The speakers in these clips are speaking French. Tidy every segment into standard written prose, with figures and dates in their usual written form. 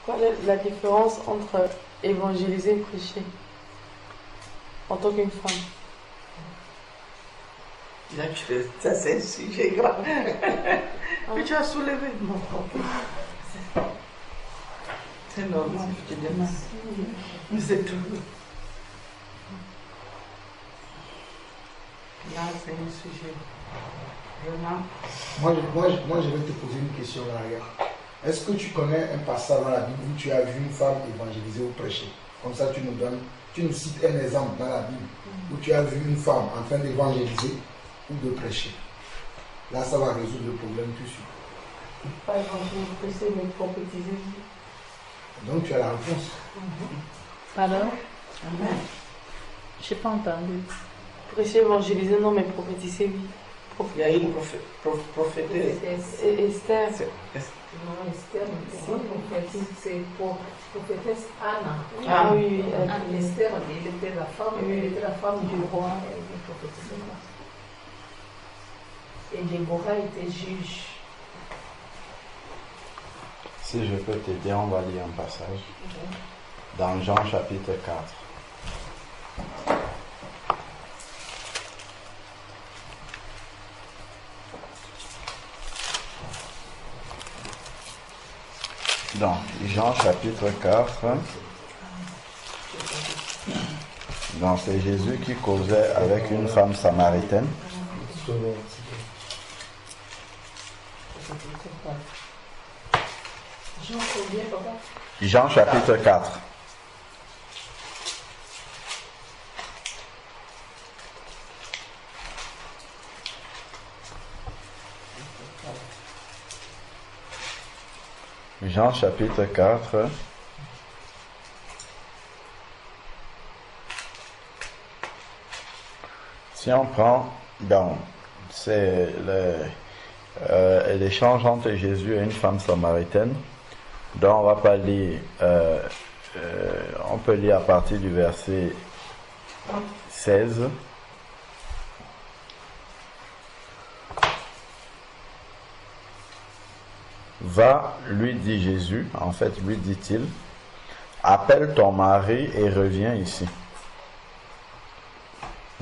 Quelle est la différence entre évangéliser et prêcher en tant qu'une femme? Là, ça c'est un sujet grave. Mais tu as soulevé mon problème. C'est normal, je te dis. Mais c'est tout. Là, c'est un sujet. Vraiment. Moi, je vais te poser une question là. Est-ce que tu connais un passage dans la Bible où tu as vu une femme évangéliser ou prêcher? Comme ça, tu nous cites un exemple dans la Bible où tu as vu une femme en train d'évangéliser ou de prêcher. Là, ça va résoudre le problème tout de suite. Pas évangéliser, mais prophétiser. Donc, tu as la réponse. Pardon? Amen. Je n'ai pas entendu. Prêcher, évangéliser, non, mais prophétiser, oui. Il y a une prophétesse. Et Esther. Non, Esther, c'est prophétesse Anna. Ah oui, Esther, elle était la femme, Oui. elle était la femme du roi, elle était prophétesse. Et Déborah était juge. Si je peux t'aider, on va lire un passage dans Jean chapitre 4. Dans Jean chapitre 4, donc c'est Jésus qui causait avec une femme samaritaine. Jean combien, papa? Jean chapitre 4. Jean chapitre 4. Si on prend, donc, c'est l'échange entre Jésus et une femme samaritaine. Donc on va pas lire, on peut lire à partir du verset 16. Va, lui dit Jésus, en fait lui dit-il, appelle ton mari et reviens ici.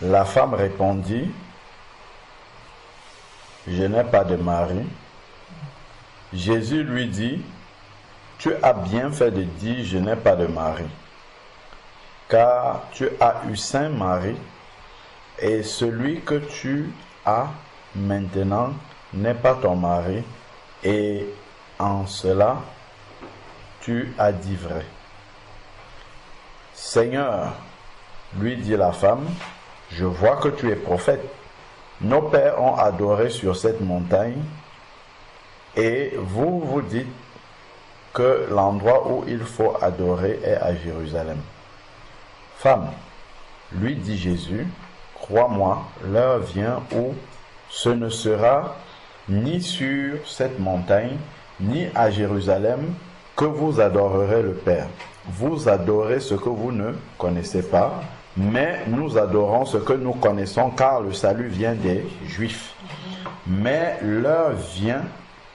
La femme répondit, je n'ai pas de mari. Jésus lui dit, tu as bien fait de dire, je n'ai pas de mari, car tu as eu 5 maris, et celui que tu as maintenant n'est pas ton mari, et en cela, tu as dit vrai. Seigneur, lui dit la femme, je vois que tu es prophète. Nos pères ont adoré sur cette montagne, et vous vous dites que l'endroit où il faut adorer est à Jérusalem. Femme, lui dit Jésus, crois-moi, l'heure vient où ce ne sera ni sur cette montagne, ni à Jérusalem que vous adorerez le Père. Vous adorez ce que vous ne connaissez pas, mais nous adorons ce que nous connaissons, car le salut vient des Juifs. Mais l'heure vient,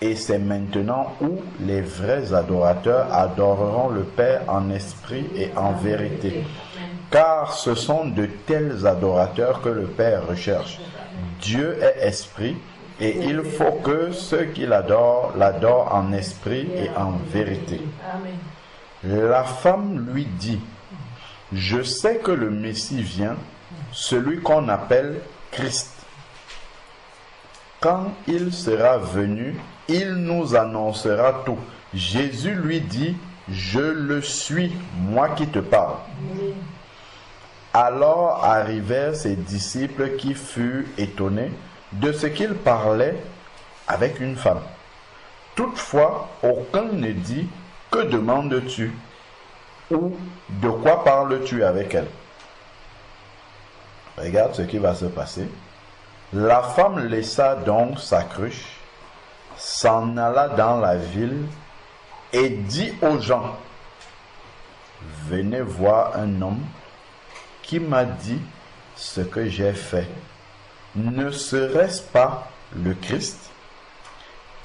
et c'est maintenant où les vrais adorateurs adoreront le Père en esprit et en vérité. Car ce sont de tels adorateurs que le Père recherche. Dieu est esprit, et il faut que ceux qui l'adorent en esprit et en vérité. La femme lui dit, je sais que le Messie vient, celui qu'on appelle Christ. Quand il sera venu, il nous annoncera tout. Jésus lui dit, je le suis, moi qui te parle. Alors arrivèrent ses disciples qui furent étonnés de ce qu'il parlait avec une femme. Toutefois, aucun ne dit, que demandes-tu? Ou de quoi parles-tu avec elle? Regarde ce qui va se passer. La femme laissa donc sa cruche, s'en alla dans la ville et dit aux gens, venez voir un homme qui m'a dit ce que j'ai fait. Ne serait-ce pas le Christ?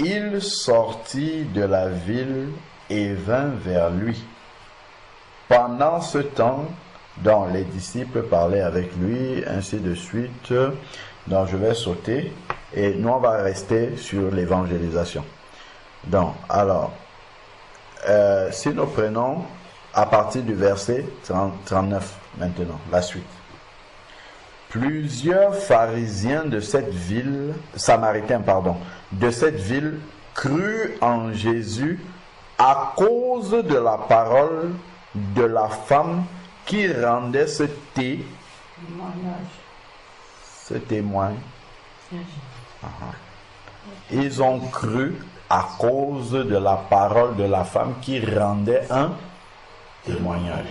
Il sortit de la ville et vint vers lui. Pendant ce temps, donc les disciples parlaient avec lui, ainsi de suite. Donc je vais sauter et nous on va rester sur l'évangélisation. Donc, alors, si nous prenons à partir du verset 39 maintenant, la suite. Plusieurs pharisiens de cette ville, samaritains pardon, de cette ville crurent en Jésus à cause de la parole de la femme qui rendait ce témoin. Ils ont cru à cause de la parole de la femme qui rendait un témoignage.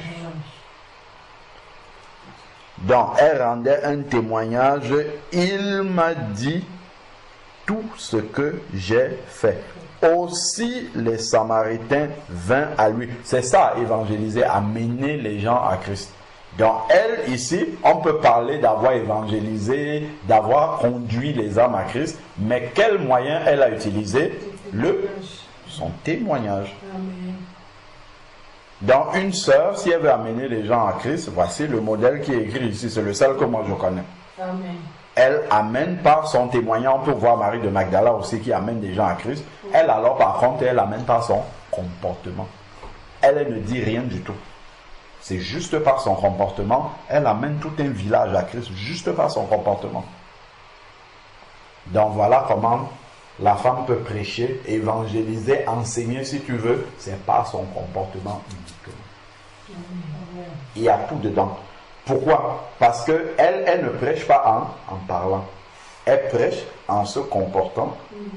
Donc, elle rendait un témoignage. Il m'a dit tout ce que j'ai fait. Aussi, les Samaritains vinrent à lui. C'est ça, évangéliser, amener les gens à Christ. Donc, elle, ici, on peut parler d'avoir évangélisé, d'avoir conduit les âmes à Christ, mais quel moyen elle a utilisé? Son témoignage. Amen. Dans une sœur, si elle veut amener les gens à Christ, voici le modèle qui est écrit ici, c'est le seul que moi je connais. Amen. Elle amène par son témoignage, on peut voir Marie de Magdala aussi qui amène des gens à Christ. Elle alors par contre, elle amène par son comportement. Elle ne dit rien du tout. C'est juste par son comportement, elle amène tout un village à Christ, juste par son comportement. Donc voilà comment la femme peut prêcher, évangéliser, enseigner si tu veux, c'est par son comportement uniquement. Il y a tout dedans. Pourquoi? Parce que elle ne prêche pas en parlant. Elle prêche en se comportant.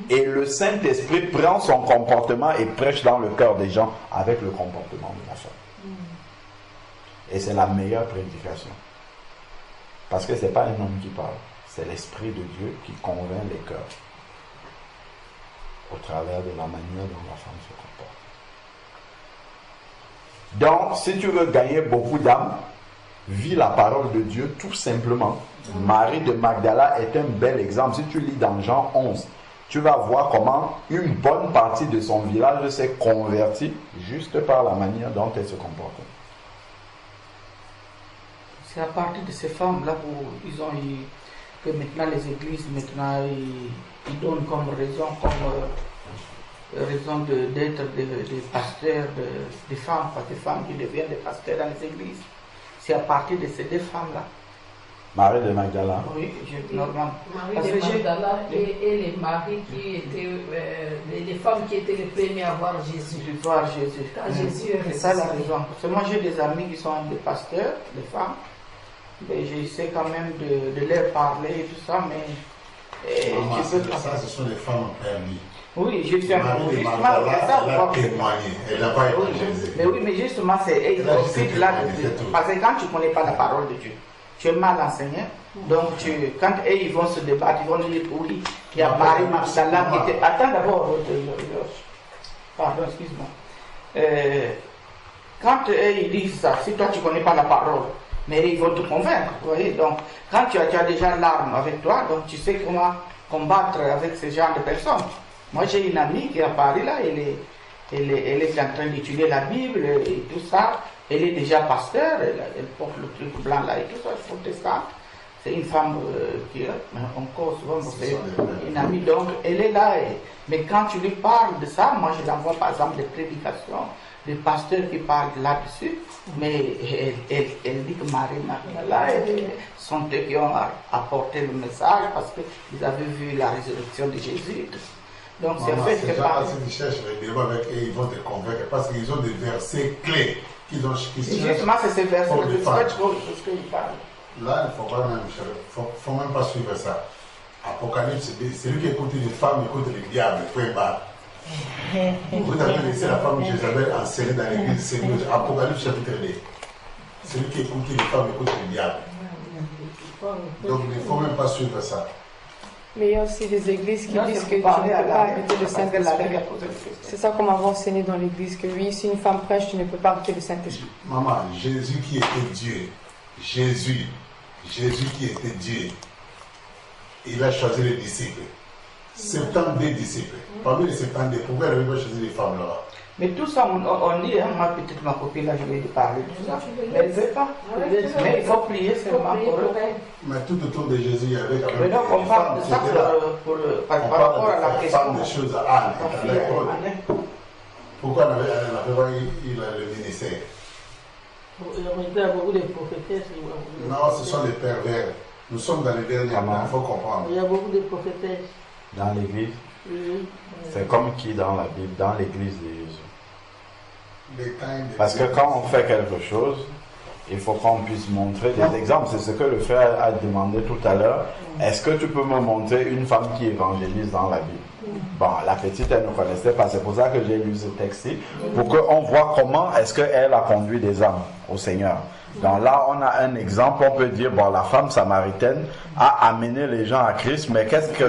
Et le Saint-Esprit prend son comportement et prêche dans le cœur des gens avec le comportement de la femme. Et c'est la meilleure prédication. Parce que ce n'est pas un homme qui parle. C'est l'Esprit de Dieu qui convainc les cœurs. Au travers de la manière dont la femme se comporte. Donc, si tu veux gagner beaucoup d'âmes, vis la parole de Dieu tout simplement. Marie de Magdala est un bel exemple. Si tu lis dans Jean 11, tu vas voir comment une bonne partie de son village s'est convertie juste par la manière dont elle se comporte. C'est à partir de ces femmes-là où ils ont eu que maintenant les églises, maintenant ils donnent comme raison, raison d'être des pasteurs, des femmes, pas des femmes qui deviennent des pasteurs dans les églises. C'est à partir de ces deux femmes-là. Marie de Magdala. Oui, normal. Marie de Magdala et les maris qui étaient, les femmes qui étaient les premiers à voir Jésus. De voir Jésus. Quand Jésus est c'est ça la raison. Parce que moi j'ai des amis qui sont des pasteurs, des femmes. Mais j'essaie quand même de leur parler et tout ça, mais ça, ce sont les femmes permis. Oui, justement, Elle a témoigné, elle n'a pas évangélisé. Mais oui, mais justement, c'est profite là. Parce que quand tu ne connais pas la parole de Dieu, tu es mal enseigné. Donc, quand ils vont se débattre, ils vont dire oui, il y a Marie Magdala qui était. Attends d'abord, pardon, excuse-moi. Quand ils disent ça, si toi tu ne connais pas la parole, mais ils vont te convaincre, vous voyez. Donc, quand tu as déjà l'arme avec toi, donc tu sais comment combattre avec ce genre de personnes. Moi, j'ai une amie qui est à Paris, là, elle est en train d'étudier la Bible et tout ça. Elle est déjà pasteur, elle porte le truc blanc là et tout ça, protestante. C'est une femme qui est encore souvent, c'est une amie, donc elle est là. Mais quand tu lui parles de ça, moi je l'envoie par exemple des prédications, des pasteurs qui parlent là-dessus, mais elle dit que Marie Magdala sont eux qui ont apporté le message parce qu'ils avaient vu la résurrection de Jésus. Donc c'est fait que si tu cherches les débats avec eux, ils vont te convaincre parce qu'ils ont des versets clés qu'ils ont. Justement, c'est ces versets que ils parlent. Là, il ne faut pas même, faut même pas suivre ça. Apocalypse, c'est lui qui écoute les femmes, écoute le diable, point barre. Vous avez laissé la femme Jézabel enseigner dans l'église, c'est Apocalypse chapitre 2. C'est lui qui écoute les femmes, écoute le diable. Donc il ne faut même pas suivre ça. Mais il y a aussi des églises qui disent que tu ne peux pas arrêter le Saint-Esprit. C'est ça qu'on m'avait enseigné dans l'église, que oui, si une femme prêche, tu ne peux pas arrêter le Saint-Esprit. Maman, Jésus qui était Dieu, Jésus qui était Dieu, il a choisi les disciples. 72 disciples. Parmi les 72, pourquoi elle n'avait pas choisi les femmes là-bas? Mais tout ça, on dit, hein, moi peut-être ma copine là, je vais lui parler de tout ça. Mais elle ne veut pas. Mais il faut prier seulement pour eux. Mais tout autour de Jésus, il y avait quand même. Mais donc on parle de ça par rapport à la question. Des choses à Anne. Pourquoi elle n'avait pas eu le ministère? Il y a beaucoup de prophétesses. Non, ce sont les pervers. Nous sommes dans les derniers temps, il faut comprendre. Il y a beaucoup de prophétesses. Dans l'église, Oui. c'est comme qui dans la Bible, dans l'église de Jésus. Parce que quand on fait quelque chose, il faut qu'on puisse montrer des exemples. C'est ce que le frère a demandé tout à l'heure. Est-ce que tu peux me montrer une femme qui évangélise dans la Bible? Bon, la petite, elle ne connaissait pas. C'est pour ça que j'ai lu ce texte-ci. Pour qu'on voit comment est-ce qu'elle a conduit des âmes au Seigneur. Donc là, on a un exemple. On peut dire, bon, la femme samaritaine a amené les gens à Christ. Mais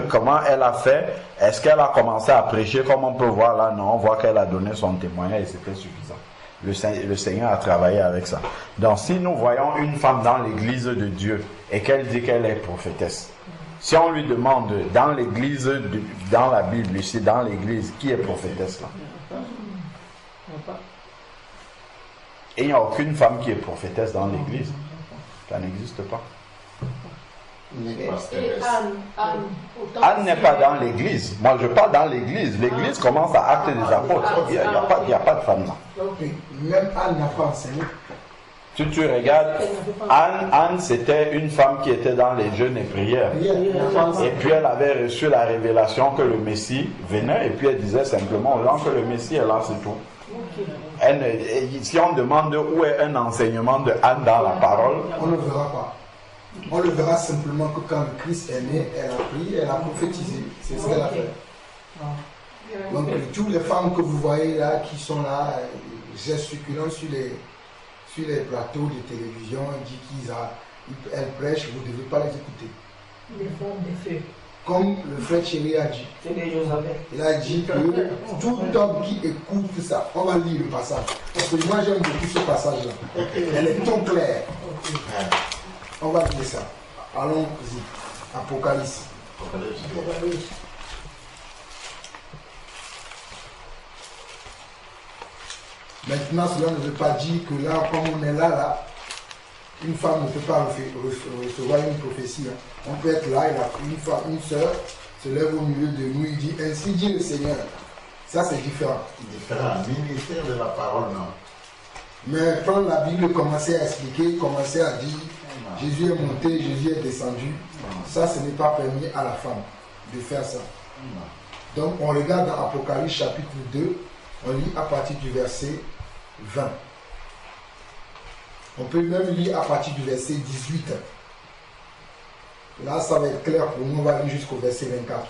comment elle a fait? Est-ce qu'elle a commencé à prêcher? Comme on peut voir là, non. On voit qu'elle a donné son témoignage et c'était suffisant. Le Seigneur a travaillé avec ça. Donc si nous voyons une femme dans l'église de Dieu et qu'elle dit qu'elle est prophétesse, si on lui demande dans l'église, dans la Bible ici, dans l'église, qui est prophétesse là? Et il n'y a aucune femme qui est prophétesse dans l'église. Ça n'existe pas. Anne n'est pas dans l'église. Moi, je parle dans l'église. L'église commence à Actes des Apôtres. Il n'y a pas de femme là. Même Anne n'a pas enseigné. Si tu regardes, Anne, c'était une femme qui était dans les jeûnes et prières. Et puis elle avait reçu la révélation que le Messie venait. Et puis elle disait simplement aux gens que le Messie est là, c'est tout. Si on demande où est un enseignement de Anne dans la parole, on ne le verra pas. On le verra simplement que quand le Christ est né, elle a prié, elle a prophétisé. C'est ce qu'elle a fait. Donc toutes les femmes que vous voyez là, qui sont là, gesticulant sur les plateaux de télévision, dit qu'elles prêchent, vous ne devez pas les écouter. Les femmes de feu. Comme le frère Chéri a dit. Il a dit que tout homme qui écoute ça, on va lire le passage. Parce que moi j'aime beaucoup ce passage-là. Elle est tout claire. On va lire ça. Allons-y. Apocalypse. Maintenant, cela ne veut pas dire que là, comme on est là, une femme ne peut pas recevoir une prophétie. On peut être là, une sœur se lève au milieu de nous, il dit, ainsi dit le Seigneur. Ça, c'est différent. Différent. Ministère de la parole, non. Mais prendre la Bible, commencer à expliquer, commencer à dire, Jésus est monté, Jésus est descendu. Ça, ce n'est pas permis à la femme de faire ça. Donc, on regarde dans Apocalypse chapitre 2, on lit à partir du verset 20. On peut même lire à partir du verset 18. Là, ça va être clair pour nous, on va lire jusqu'au verset 24.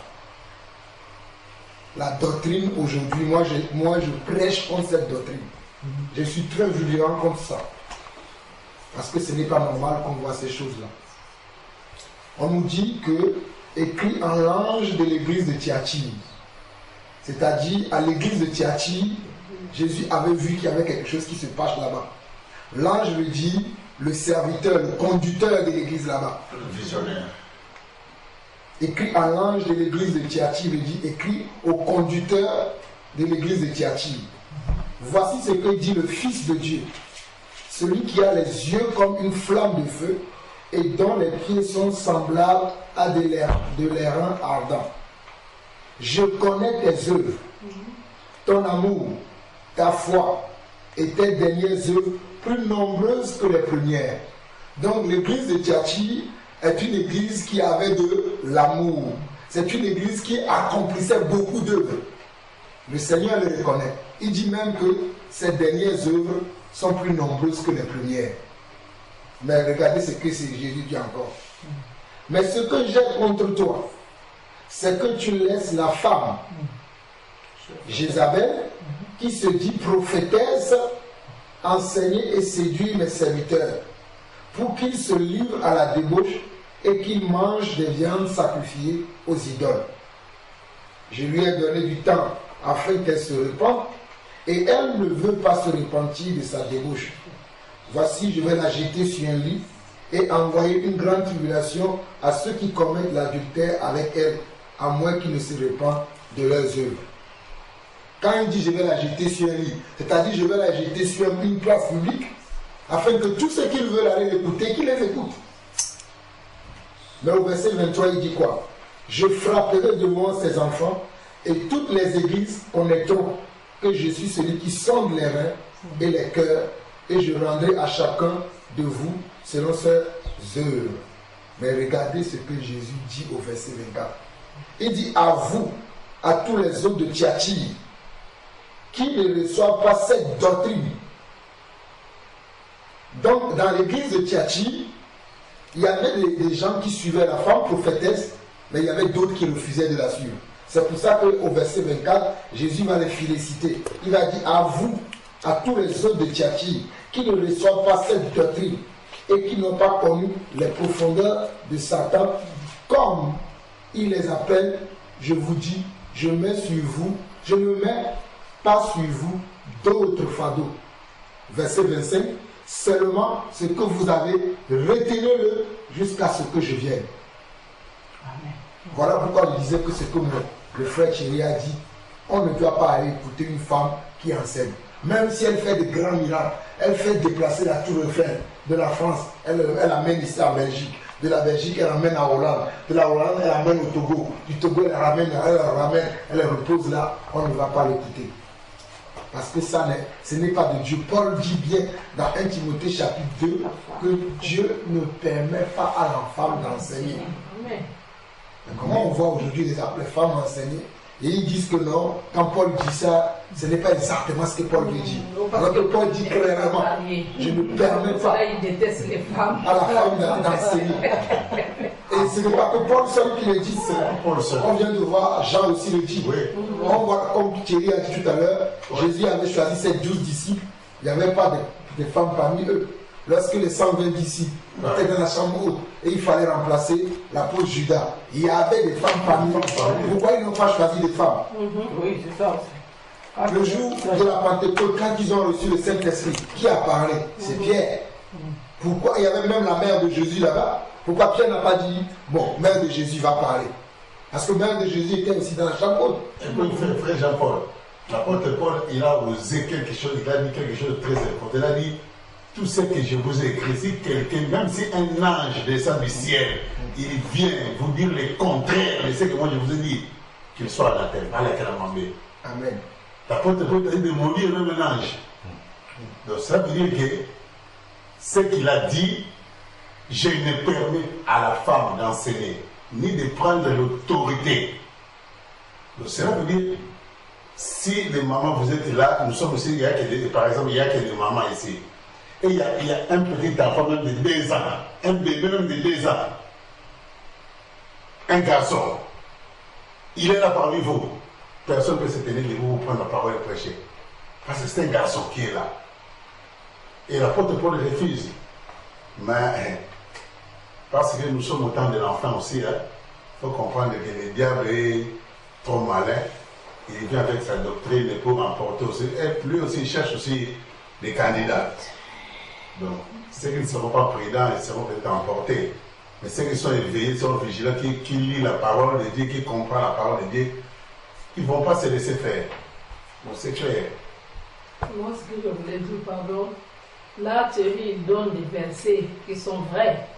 La doctrine aujourd'hui, moi je prêche contre cette doctrine. Je suis très vigilant contre ça. Parce que ce n'est pas normal qu'on voit ces choses-là. On nous dit que, écrit en l'ange de l'église de Thyatire, c'est-à-dire à l'église de Thyatire, Jésus avait vu qu'il y avait quelque chose qui se passe là-bas. L'ange veut dire le serviteur, le conducteur de l'église là-bas. Le visionnaire. Écrit à l'ange de l'église de Thyatire veut dire écrit au conducteur de l'église de Thyatire. Voici ce que dit le Fils de Dieu, celui qui a les yeux comme une flamme de feu et dont les pieds sont semblables à de l'airain ardent. Je connais tes œuvres, ton amour, ta foi et tes dernières œuvres plus nombreuses que les premières. Donc l'église de Thyatire est une église qui avait de l'amour. C'est une église qui accomplissait beaucoup d'œuvres. Le Seigneur le reconnaît. Il dit même que ses dernières œuvres sont plus nombreuses que les premières. Mais regardez ce que Jésus dit encore. Mais ce que j'ai contre toi, c'est que tu laisses la femme, Jézabel, qui se dit prophétesse, enseigner et séduire mes serviteurs, pour qu'ils se livrent à la débauche et qu'ils mangent des viandes sacrifiées aux idoles. Je lui ai donné du temps afin qu'elle se repente, et elle ne veut pas se repentir de sa débauche. Voici, je vais la jeter sur un lit et envoyer une grande tribulation à ceux qui commettent l'adultère avec elle, à moins qu'ils ne se répandent de leurs œuvres. Quand il dit je vais la jeter sur un lit, c'est-à-dire je vais la jeter sur une place publique, afin que tous ceux qui veulent aller l'écouter, qu'ils les écoutent. Mais au verset 23, il dit quoi? Je frapperai de moi ces enfants, et toutes les églises connaîtront que je suis celui qui sonde les reins et les cœurs, et je rendrai à chacun de vous selon ses œuvres. Mais regardez ce que Jésus dit au verset 24. Il dit à vous, à tous les autres de Thyatire, qui ne reçoivent pas cette doctrine. Donc, dans l'église de Thyatire, il y avait des gens qui suivaient la femme prophétesse, mais il y avait d'autres qui refusaient de la suivre. C'est pour ça qu'au verset 24, Jésus va les féliciter. Il va dire à vous, à tous les autres de Thyatire, qui ne reçoivent pas cette doctrine et qui n'ont pas connu les profondeurs de Satan, comme il les appelle, je vous dis, je mets sur vous, je ne mets pas sur vous d'autres fardeaux. Verset 25, seulement ce que vous avez, retenez-le jusqu'à ce que je vienne. Amen. Voilà pourquoi je disais que c'est comme le frère Thierry a dit, on ne doit pas aller écouter une femme qui enseigne. Même si elle fait de grands miracles, elle fait déplacer la tour Eiffel de la France, elle amène ici en Belgique. De la Belgique, elle amène à Hollande. De la Hollande, elle amène au Togo. Du Togo, elle ramène, elle repose là. On ne va pas l'écouter. Parce que ce n'est pas de Dieu. Paul dit bien dans 1 Timothée chapitre 2 que Dieu ne permet pas à la femme d'enseigner. Mais comment on voit aujourd'hui les femmes enseigner? Et ils disent que non, quand Paul dit ça, ce n'est pas exactement ce que Paul veut dire. Alors que Paul dit clairement, je ne permets pas à la femme d'enseigner. Et ce n'est pas que Paul seul qui le dit, on vient de voir, Jean aussi le dit. Oui. On voit, comme Thierry a dit tout à l'heure, Jésus avait choisi ses 12 disciples, il n'y avait pas de femmes parmi eux. Lorsque les 120 disciples étaient dans la chambre haute et il fallait remplacer l'apôtre Judas, il y avait des femmes parmi eux. Pourquoi ils n'ont pas choisi des femmes? Oui, c'est ça. Le jour de la Pentecôte, quand ils ont reçu le Saint-Esprit, qui a parlé? C'est Pierre. Pourquoi? Il y avait même la mère de Jésus là-bas. Pourquoi Pierre n'a pas dit, bon, mère de Jésus va parler? Parce que mère de Jésus était aussi dans la chambre haute. Frère Jean-Paul, l'apôtre Paul, il a osé quelque chose, il a dit quelque chose de très important. Il a dit, tout ce que je vous ai écrit, si quelqu'un, même si un ange descend du ciel, il vient vous dire le contraire de ce que moi je vous ai dit, qu'il soit à la terre, pas à la calamambé. Amen. L'apôtre Paul a dit de maudire même un ange. Donc ça veut dire que ce qu'il a dit, je ne permets à la femme d'enseigner, ni de prendre l'autorité. Donc cela veut dire, si les mamans vous êtes là, nous sommes aussi, par exemple, il y a que des mamans ici. Et il y a un petit enfant même de 2 ans, un bébé même de 2 ans, un garçon, il est là parmi vous. Personne ne peut se tenir debout pour prendre la parole et prêcher. Parce que c'est un garçon qui est là. Et l'apôtre Paul refuse. Mais parce que nous sommes au temps de l'enfant aussi, il faut comprendre que le diable est trop malin. Il vient avec sa doctrine pour emporter aussi. Et lui aussi, il cherche aussi des candidats. Donc, ceux qui ne seront pas prudents, ils seront peut-être emportés. Mais ceux qui sont éveillés, sont vigilants, qui lisent la parole de Dieu, qui comprennent la parole de Dieu, ils ne vont pas se laisser faire. Donc, c'est clair. Moi, ce que je voulais dire, pardon, là, Thierry, il donne des versets qui sont vrais.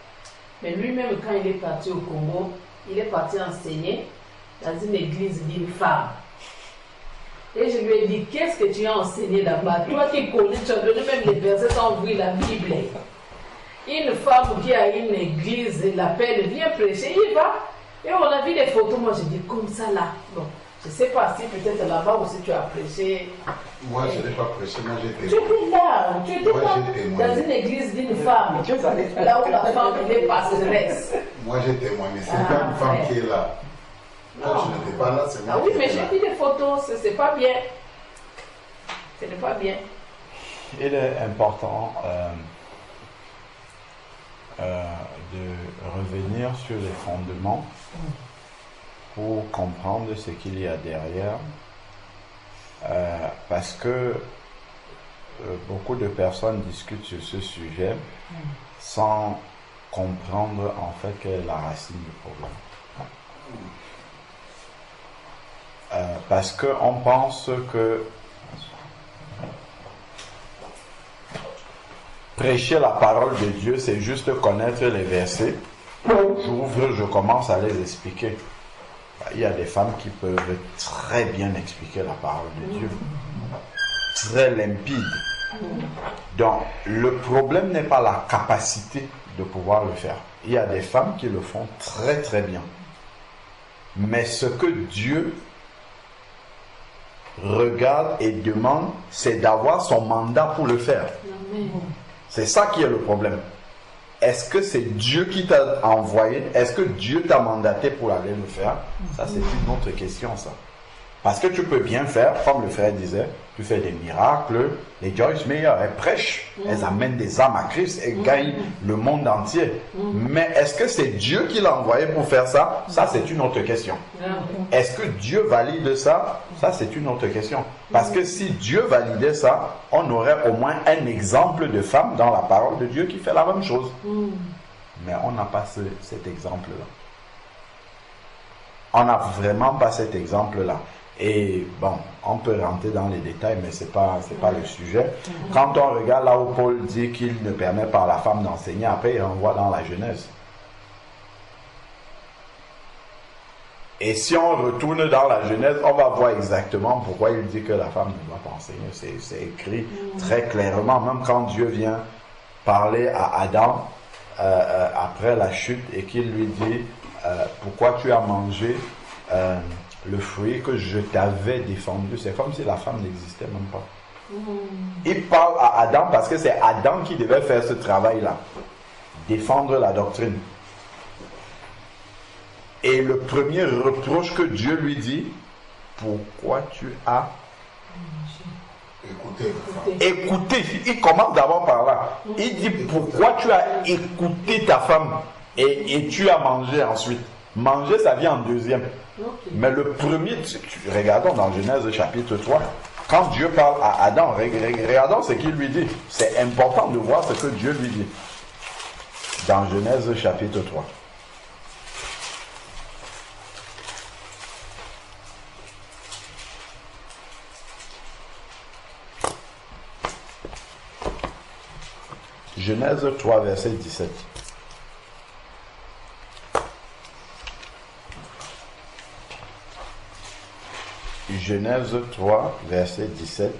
Mais lui-même, quand il est parti au Congo, il est parti enseigner dans une église d'une femme. Et je lui ai dit, qu'est-ce que tu as enseigné là-bas? Toi qui connais, tu as donné même les versets sans ouvrir la Bible. Une femme qui a une église, l'appelle, viens prêcher, il va. Et on a vu des photos, moi j'ai dit, comme ça là. Bon, je ne sais pas si peut-être là-bas aussi tu as prêché. Moi je n'ai pas prêché, moi j'ai témoigné. Tu étais là, dans une église d'une femme, là où la femme est passeresse. Moi j'ai témoigné, c'est pas une femme qui est là. Quand tu n'étais pas là, c'est moi. Ah oui, mais j'ai vu des photos, c'est pas bien. Ce n'est pas bien. Il est important de revenir sur les fondements pour comprendre ce qu'il y a derrière. Parce que beaucoup de personnes discutent sur ce sujet sans comprendre en fait quelle est la racine du problème. Parce qu'on pense que prêcher la parole de Dieu, c'est juste connaître les versets. J'ouvre, je commence à les expliquer. Il y a des femmes qui peuvent très bien expliquer la parole de Dieu. Très limpide. Donc, le problème n'est pas la capacité de pouvoir le faire. Il y a des femmes qui le font très très bien. Mais ce que Dieu regarde et demande, c'est d'avoir son mandat pour le faire. C'est ça qui est le problème. Est-ce que c'est Dieu qui t'a envoyé? Est-ce que Dieu t'a mandaté pour aller le faire? Ça, c'est une autre question, ça. Parce que tu peux bien faire, comme le frère disait, tu fais des miracles. Les Joyce Meyer, elles prêchent, elles amènent des âmes à Christ, elles gagnent le monde entier. Mais est-ce que c'est Dieu qui l'a envoyé pour faire ça? Ça, c'est une autre question. Est-ce que Dieu valide ça? Ça, c'est une autre question. Parce que si Dieu validait ça, on aurait au moins un exemple de femme dans la parole de Dieu qui fait la même chose. Mais on n'a pas cet exemple-là. On n'a vraiment pas cet exemple-là. Et bon, on peut rentrer dans les détails, mais c'est pas le sujet. Quand on regarde là où Paul dit qu'il ne permet pas à la femme d'enseigner, après il renvoie dans la Genèse. Et si on retourne dans la Genèse, on va voir exactement pourquoi il dit que la femme ne doit pas enseigner. C'est écrit très clairement, même quand Dieu vient parler à Adam après la chute et qu'il lui dit pourquoi tu as mangé le fruit que je t'avais défendu. C'est comme si la femme n'existait même pas. Il parle à Adam parce que c'est Adam qui devait faire ce travail-là. Défendre la doctrine. Et le premier reproche que Dieu lui dit, pourquoi tu as écouté. Il commence d'abord par là. Il dit, pourquoi tu as écouté ta femme et tu as mangé ensuite. Manger, ça vient en deuxième. Mais le premier, regardons dans Genèse chapitre 3, quand Dieu parle à Adam, regardons ce qu'il lui dit. C'est important de voir ce que Dieu lui dit. Dans Genèse chapitre 3. Genèse 3, verset 17. Genèse 3, verset 17.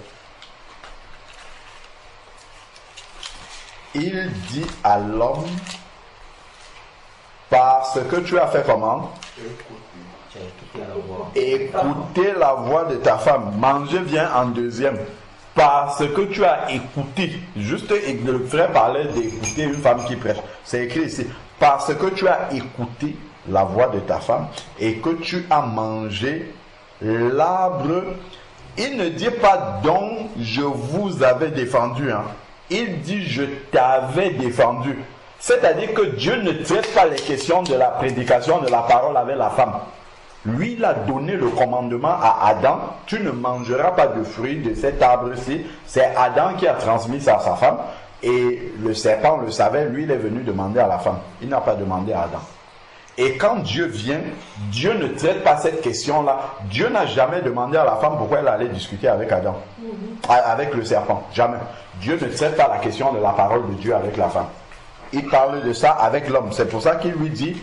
Il dit à l'homme, parce que tu as fait comment? Écouter la voix de ta femme. Manger vient en deuxième. Parce que tu as écouté. Juste le frère parlait d'écouter une femme qui prêche. C'est écrit ici. Parce que tu as écouté la voix de ta femme et que tu as mangé l'arbre. Il ne dit pas donc je vous avais défendu. Il dit je t'avais défendu. C'est-à-dire que Dieu ne traite pas les questions de la prédication de la parole avec la femme. Lui, il a donné le commandement à Adam. Tu ne mangeras pas de fruits de cet arbre-ci. C'est Adam qui a transmis ça à sa femme. Et le serpent le savait. Lui, il est venu demander à la femme. Il n'a pas demandé à Adam. Et quand Dieu vient, Dieu ne traite pas cette question-là. Dieu n'a jamais demandé à la femme pourquoi elle allait discuter avec Adam. Avec le serpent. Jamais. Dieu ne traite pas la question de la parole de Dieu avec la femme. Il parle de ça avec l'homme. C'est pour ça qu'il lui dit,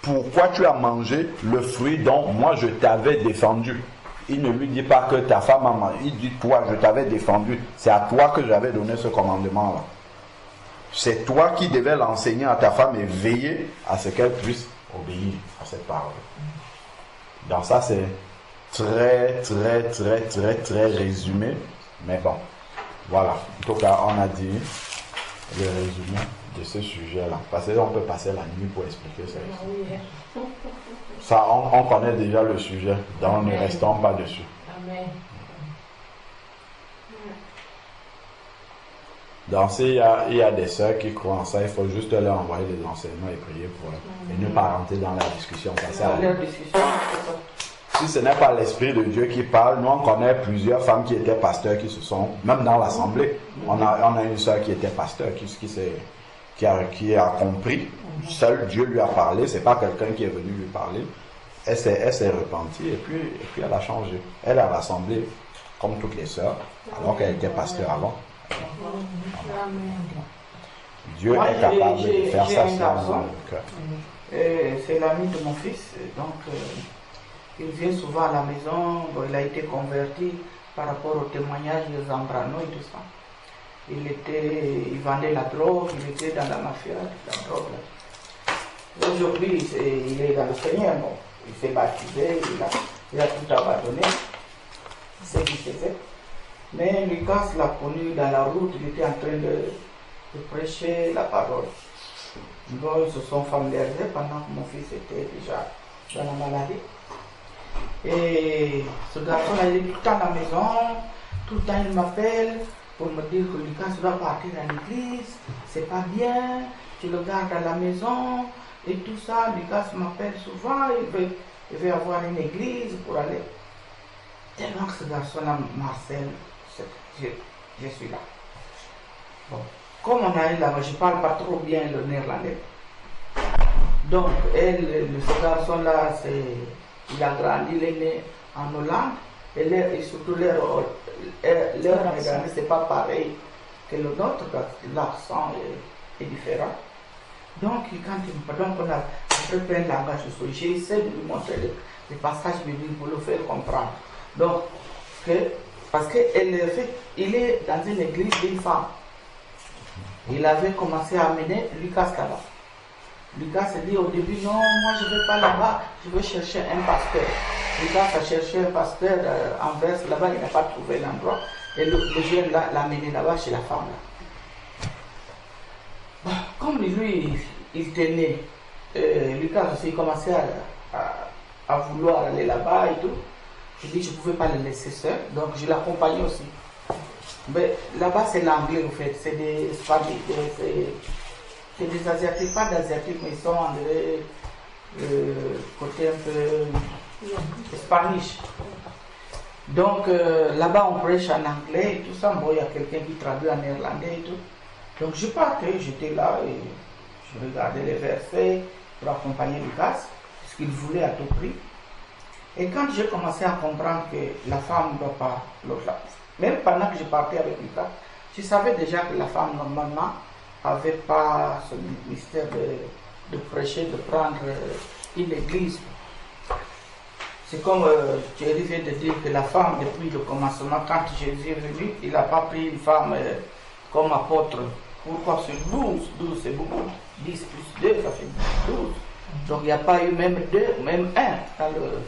pourquoi tu as mangé le fruit dont moi je t'avais défendu? Il ne lui dit pas que ta femme a mangé. Il dit toi, je t'avais défendu. C'est à toi que j'avais donné ce commandement-là. C'est toi qui devais l'enseigner à ta femme et veiller à ce qu'elle puisse obéir à cette parole. Donc ça c'est très résumé. Mais bon, voilà. En tout cas, on a dit le résumé de ce sujet-là. Parce qu'on peut passer la nuit pour expliquer ça. Ça, on connaît déjà le sujet, donc ne restons pas dessus. Amen. Donc, il y a des sœurs qui croient en ça, il faut juste leur envoyer des enseignements et prier pour eux. Et ne pas rentrer dans la discussion. Ça sert à rien. Si ce n'est pas l'Esprit de Dieu qui parle, nous on connaît plusieurs femmes qui étaient pasteurs qui se sont, même dans l'assemblée, on a une sœur qui était pasteur, qui a compris. Seul Dieu lui a parlé, c'est pas quelqu'un qui est venu lui parler. elle s'est repentie et puis elle a changé. Elle a rassemblé comme toutes les sœurs, alors qu'elle était pasteur avant. Dieu est capable de faire ça sur le cœur. C'est l'ami de mon fils, donc il vient souvent à la maison. Bon, il a été converti par rapport au témoignage de Zambrano et tout ça. Il vendait la drogue, il était dans la mafia, la drogue. Aujourd'hui, il est dans le Seigneur, bon. Il s'est baptisé, il a tout abandonné, ce qu'il faisait. Mais Lucas l'a connu dans la route, il était en train de prêcher la parole. Bon, ils se sont familiarisés pendant que mon fils était déjà dans la maladie. Et ce garçon-là, il est tout le temps à la maison, tout le temps il m'appelle pour me dire que Lucas doit partir à l'église, c'est pas bien, tu le gardes à la maison et tout ça. Lucas m'appelle souvent, il veut avoir une église pour aller. Tellement que ce garçon-là m'harcèle, je suis là. Bon. Comme on a eu là, je ne parle pas trop bien le néerlandais. Donc, ce garçon-là, il a grandi, il est né en Hollande, et surtout leur néerlandais, ce n'est pas pareil que le nôtre, parce que l'accent est différent. Donc, quand on a fait un langage de souris, j'essaie de lui montrer les passages bibliques pour le faire comprendre. Donc, parce qu'il est dans une église d'une femme. Il avait commencé à amener Lucas là-bas. Lucas s'est dit au début, non, moi je ne vais pas là-bas, je veux chercher un pasteur. Lucas a cherché un pasteur en Anvers, là-bas il n'a pas trouvé l'endroit. Et le jeune l'a amené là-bas chez la femme. Là. Bon, comme lui, il tenait, Lucas aussi commençait à vouloir aller là-bas et tout. Je dis, je ne pouvais pas le laisser seul, donc je l'accompagnais aussi. Mais là-bas, c'est l'anglais, en fait. C'est des Asiatiques, pas d'Asiatiques, mais ils sont côté un peu spanish. Donc, là-bas, on prêche en anglais et tout ça. Bon, il y a quelqu'un qui traduit en néerlandais et tout. Donc, je partais, j'étais là et je regardais les versets pour accompagner Lucas, ce qu'il voulait à tout prix. Et quand j'ai commencé à comprendre que la femme ne doit pas l'autre là, même pendant que je partais avec Lucas, je savais déjà que la femme normalement n'avait pas ce mystère de prêcher, de prendre une église. C'est comme Thierry vient de dire que la femme, depuis le commencement, quand Jésus est venu, il n'a pas pris une femme comme apôtre. Pourquoi c'est 12 c'est beaucoup. 10 plus 2, ça fait 12. Donc il n'y a pas eu même 2, même 1 dans le...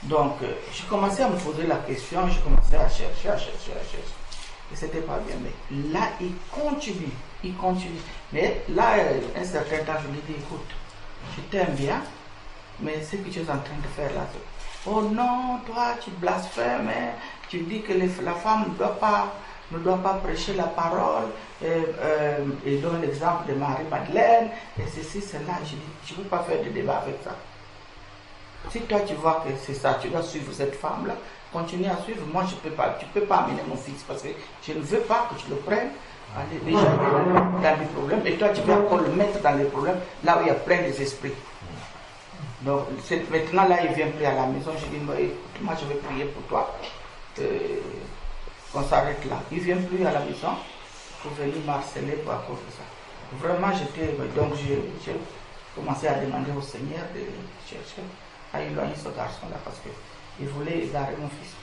Donc, j'ai commencé à me poser la question, j'ai commencé à chercher. Et c'était pas bien. Mais là, il continue. Mais là, un certain temps, je lui dis, écoute, je t'aime bien, mais ce que tu es en train de faire là, oh non, toi, tu blasphèmes, hein, tu dis que la femme ne doit pas prêcher la parole, et donne l'exemple de Marie-Madeleine, et ceci, cela. Je dis, je ne veux pas faire de débat avec ça. Si toi tu vois que c'est ça, tu dois suivre cette femme-là, continue à suivre. Moi, je peux pas. Tu ne peux pas amener mon fils parce que je ne veux pas que tu le prennes déjà dans des problèmes. Et toi, tu vas encore le mettre dans les problèmes là où il y a plein des esprits. Donc, maintenant, là, il ne vient plus à la maison. Je dis, écoute, moi, je vais prier pour toi. Qu'on s'arrête là. Il ne vient plus à la maison pour venir m'harceler pour à cause de ça. Vraiment, donc, j'ai commencé à demander au Seigneur de chercher à éloigner ce garçon-là parce qu'il voulait égarer mon fils.